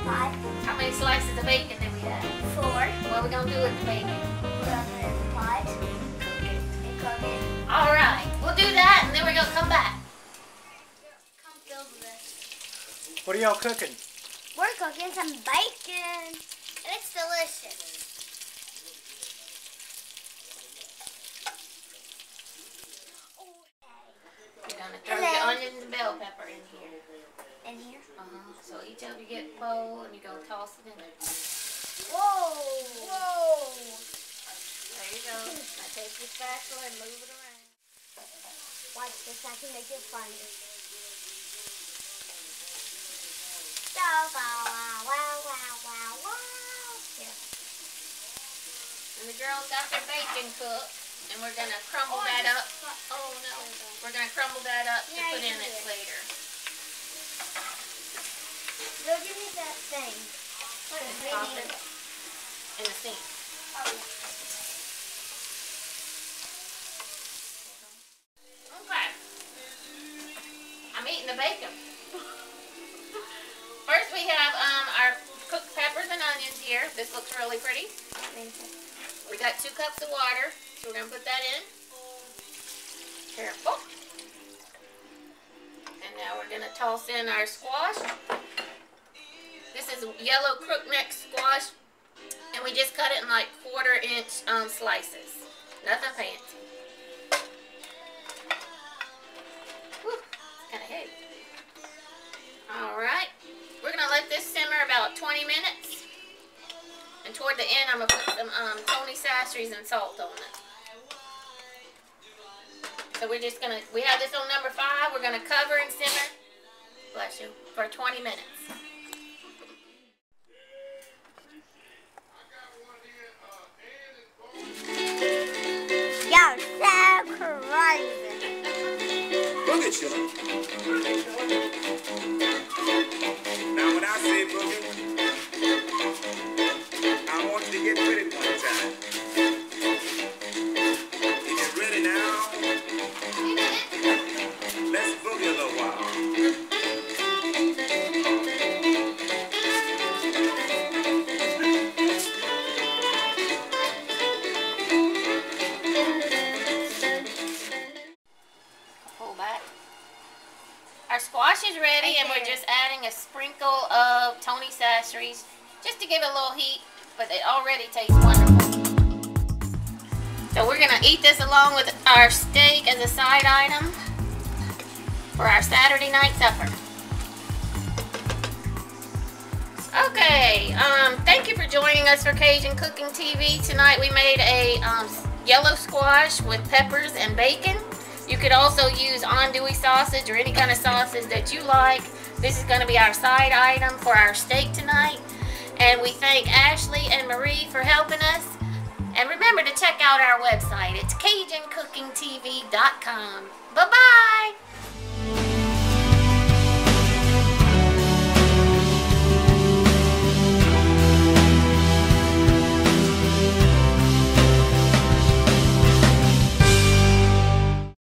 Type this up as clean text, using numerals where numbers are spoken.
pot. How many slices of bacon do we have? 4. What are we going to do with the bacon? Put it in the pot. Cook it. And cook it. Alright, we'll do that and then we're going to come back. Come fill this. What are y'all cooking? We're cooking some bacon. And it's delicious. You're going to throw your onions and bell pepper in here. In here? So each of you get a bowl and you're going to toss it in there. Whoa! Whoa! There you go. Now take your spatula and move it around. Watch this, I can make it funny. So, wow, wow, wow, wow, wow. Here. And the girls got their bacon cooked. And we're going to crumble that up. Oh no. We're going to crumble that up to put in it later. Go give me that thing. What is it? Pop it in the sink. Okay. I'm eating the bacon. First we have our cooked peppers and onions here. This looks really pretty. We got 2 cups of water. So we're going to put that in. Careful. And now we're going to toss in our squash. This is yellow crookneck squash. And we just cut it in like 1/4-inch slices. Nothing fancy. Whew, kind of heavy. Alright. We're going to let this simmer about 20 minutes. And toward the end, I'm going to put some Tony Sasseries and salt on it. So we're just going to, we have this on number 5. We're going to cover and simmer, bless you, for 20 minutes. You're so crazy. Look at you. Now when I say boogie, I want you to get ready one time. Is you ready now? Let's boogie a little while. Pull back. Our squash is ready and we're just adding a sprinkle of Tony Sasseries just to give it a little heat, but it already tastes wonderful. So we're going to eat this along with our steak as a side item for our Saturday night supper. Okay, thank you for joining us for Cajun Cooking TV. Tonight we made a yellow squash with peppers and bacon. You could also use andouille sausage or any kind of sausage that you like. This is going to be our side item for our steak tonight. And we thank Ashley and Marie for helping us. And remember to check out our website. It's CajunCookingTV.com. Bye-bye.